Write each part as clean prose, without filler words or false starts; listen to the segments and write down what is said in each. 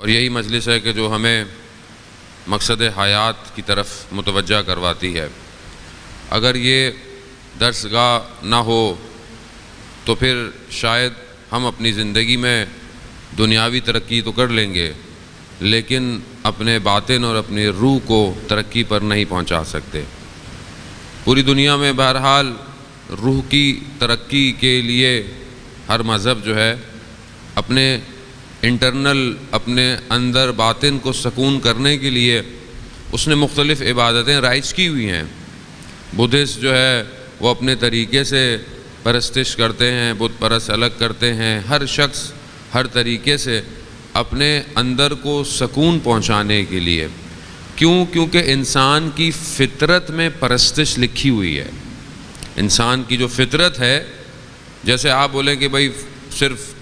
اور یہی مجلس ہے کہ جو ہمیں مقصد حیات کی طرف متوجہ کرواتی ہے۔ اگر یہ درسگاہ نہ ہو تو پھر شاید ہم اپنی زندگی میں دنیاوی ترقی تو کر لیں گے لیکن اپنے باطن اور اپنی روح کو ترقی پر نہیں پہنچا سکتے۔ پوری دنیا میں بہرحال روح کی ترقی کے لیے ہر مذہب جو ہے اپنے انٹرنل اپنے اندر باطن کو سکون کرنے کے لیے اس نے مختلف عبادتیں رائج کی ہوئی ہیں۔ بدھسٹ جو ہے وہ اپنے طریقے سے پرستش کرتے ہیں، بت پرست الگ کرتے ہیں، ہر شخص ہر طریقے سے اپنے اندر کو سکون پہنچانے کے لیے۔ کیونکہ انسان کی فطرت میں پرستش لکھی ہوئی ہے۔ انسان کی جو فطرت ہے، جیسے آپ بولیں کہ بھائی صرف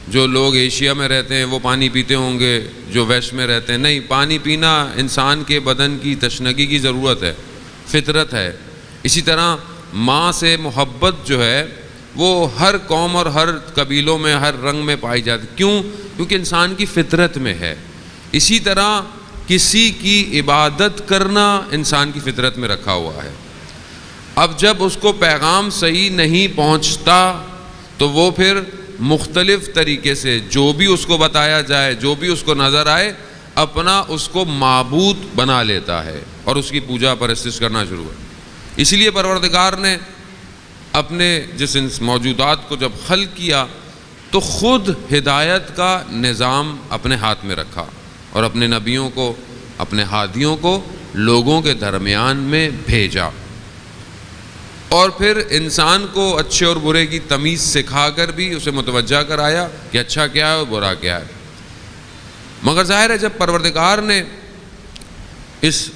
جو لوگ ایشیا میں رہتے ہیں وہ پانی پیتے ہوں گے جو ویسٹ میں رہتے ہیں، نہیں، پانی پینا انسان کے بدن کی تشنگی کی ضرورت ہے، فطرت ہے۔ اسی طرح ماں سے محبت جو ہے وہ ہر قوم اور ہر قبیلوں میں ہر رنگ میں پائی جاتی۔ کیونکہ انسان کی فطرت میں ہے۔ اسی طرح کسی کی عبادت کرنا انسان کی فطرت میں رکھا ہوا ہے۔ اب جب اس کو پیغام صحیح نہیں پہنچتا تو وہ پھر مختلف طریقے سے جو بھی اس کو بتایا جائے، جو بھی اس کو نظر آئے، اپنا اس کو معبود بنا لیتا ہے اور اس کی پوجا پرستش کرنا شروع ہے۔ اسی لیے پروردگار نے اپنے جس موجودات کو جب خلق کیا تو خود ہدایت کا نظام اپنے ہاتھ میں رکھا اور اپنے نبیوں کو، اپنے ہادیوں کو لوگوں کے درمیان میں بھیجا، اور پھر انسان کو اچھے اور برے کی تمیز سکھا کر بھی اسے متوجہ کرایا کہ اچھا کیا ہے اور برا کیا ہے۔ مگر ظاہر ہے جب پروردگار نے اس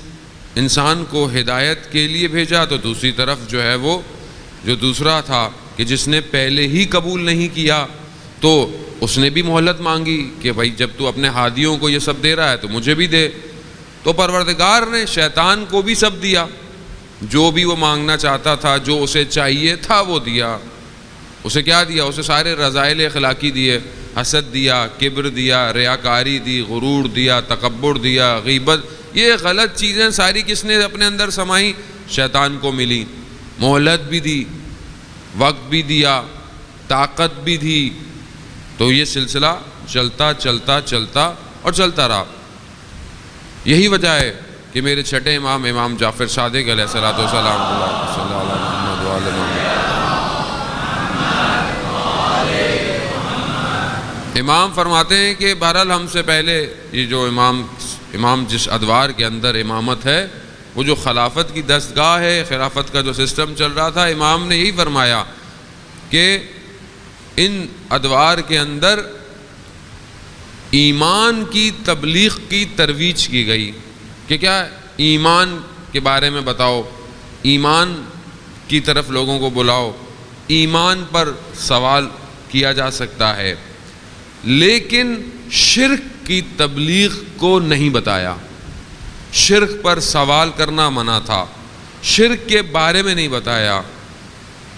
انسان کو ہدایت کے لیے بھیجا تو دوسری طرف جو ہے وہ جو دوسرا تھا کہ جس نے پہلے ہی قبول نہیں کیا تو اس نے بھی مہلت مانگی کہ بھائی جب تو اپنے ہادیوں کو یہ سب دے رہا ہے تو مجھے بھی دے۔ تو پروردگار نے شیطان کو بھی سب دیا، جو بھی وہ مانگنا چاہتا تھا، جو اسے چاہیے تھا وہ دیا۔ اسے کیا دیا؟ اسے سارے رذائل اخلاقی دیے، حسد دیا، کبر دیا، ریاکاری دی، غرور دیا، تکبر دیا، غیبت، یہ غلط چیزیں ساری کس نے اپنے اندر سمائی؟ شیطان کو ملی۔ مہلت بھی دی، وقت بھی دیا، طاقت بھی دی، تو یہ سلسلہ چلتا چلتا چلتا اور چلتا رہا۔ یہی وجہ ہے کہ میرے چھٹے امام، امام جعفر صادق علیہ الصلوۃ والسلام، صلی اللہ علیہ محمد وآل محمد، امام فرماتے ہیں کہ بہرحال ہم سے پہلے یہ جو امام جس ادوار کے اندر امامت ہے، وہ جو خلافت کی دستگاہ ہے، خلافت کا جو سسٹم چل رہا تھا، امام نے یہی فرمایا کہ ان ادوار کے اندر ایمان کی تبلیغ کی ترویج کی گئی کہ کیا ایمان کے بارے میں بتاؤ، ایمان کی طرف لوگوں کو بلاؤ، ایمان پر سوال کیا جا سکتا ہے، لیکن شرک کی تبلیغ کو نہیں بتایا۔ شرک پر سوال کرنا منع تھا، شرک کے بارے میں نہیں بتایا،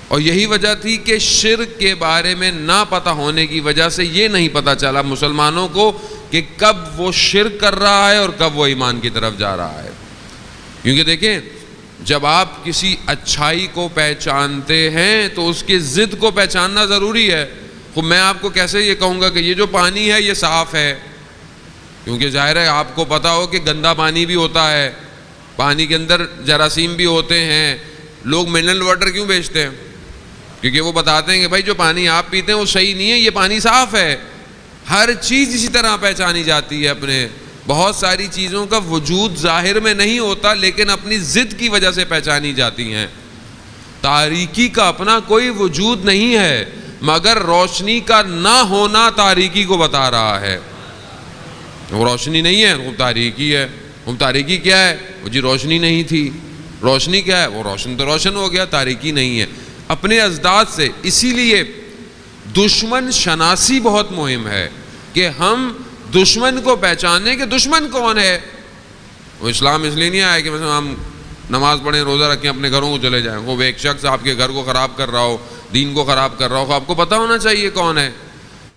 اور یہی وجہ تھی کہ شرک کے بارے میں نہ پتہ ہونے کی وجہ سے یہ نہیں پتہ چلا مسلمانوں کو کہ کب وہ شرک کر رہا ہے اور کب وہ ایمان کی طرف جا رہا ہے۔ کیونکہ دیکھیں، جب آپ کسی اچھائی کو پہچانتے ہیں تو اس کی ضد کو پہچاننا ضروری ہے۔ خب میں آپ کو کیسے یہ کہوں گا کہ یہ جو پانی ہے یہ صاف ہے، کیونکہ ظاہر ہے آپ کو پتہ ہو کہ گندا پانی بھی ہوتا ہے، پانی کے اندر جراثیم بھی ہوتے ہیں۔ لوگ منرل واٹر کیوں بیچتے ہیں؟ کیونکہ وہ بتاتے ہیں کہ بھائی جو پانی آپ پیتے ہیں وہ صحیح نہیں ہے، یہ پانی صاف ہے۔ ہر چیز اسی طرح پہچانی جاتی ہے۔ اپنے بہت ساری چیزوں کا وجود ظاہر میں نہیں ہوتا لیکن اپنی ضد کی وجہ سے پہچانی جاتی ہیں۔ تاریکی کا اپنا کوئی وجود نہیں ہے، مگر روشنی کا نہ ہونا تاریکی کو بتا رہا ہے۔ وہ روشنی نہیں ہے، وہ تاریکی ہے۔ وہ تاریکی کیا ہے؟ وہ جی روشنی نہیں تھی۔ روشنی کیا ہے؟ وہ روشن تو روشن ہو گیا، تاریکی نہیں ہے۔ اپنے اجداد سے، اسی لیے دشمن شناسی بہت مہم ہے کہ ہم دشمن کو پہچانیں کہ دشمن کون ہے۔ وہ اسلام اس لیے نہیں آیا کہ مثلا ہم نماز پڑھیں، روزہ رکھیں، اپنے گھروں کو چلے جائیں۔ وہ ایک شخص آپ کے گھر کو خراب کر رہا ہو، دین کو خراب کر رہا ہو، آپ کو پتہ ہونا چاہیے کون ہے۔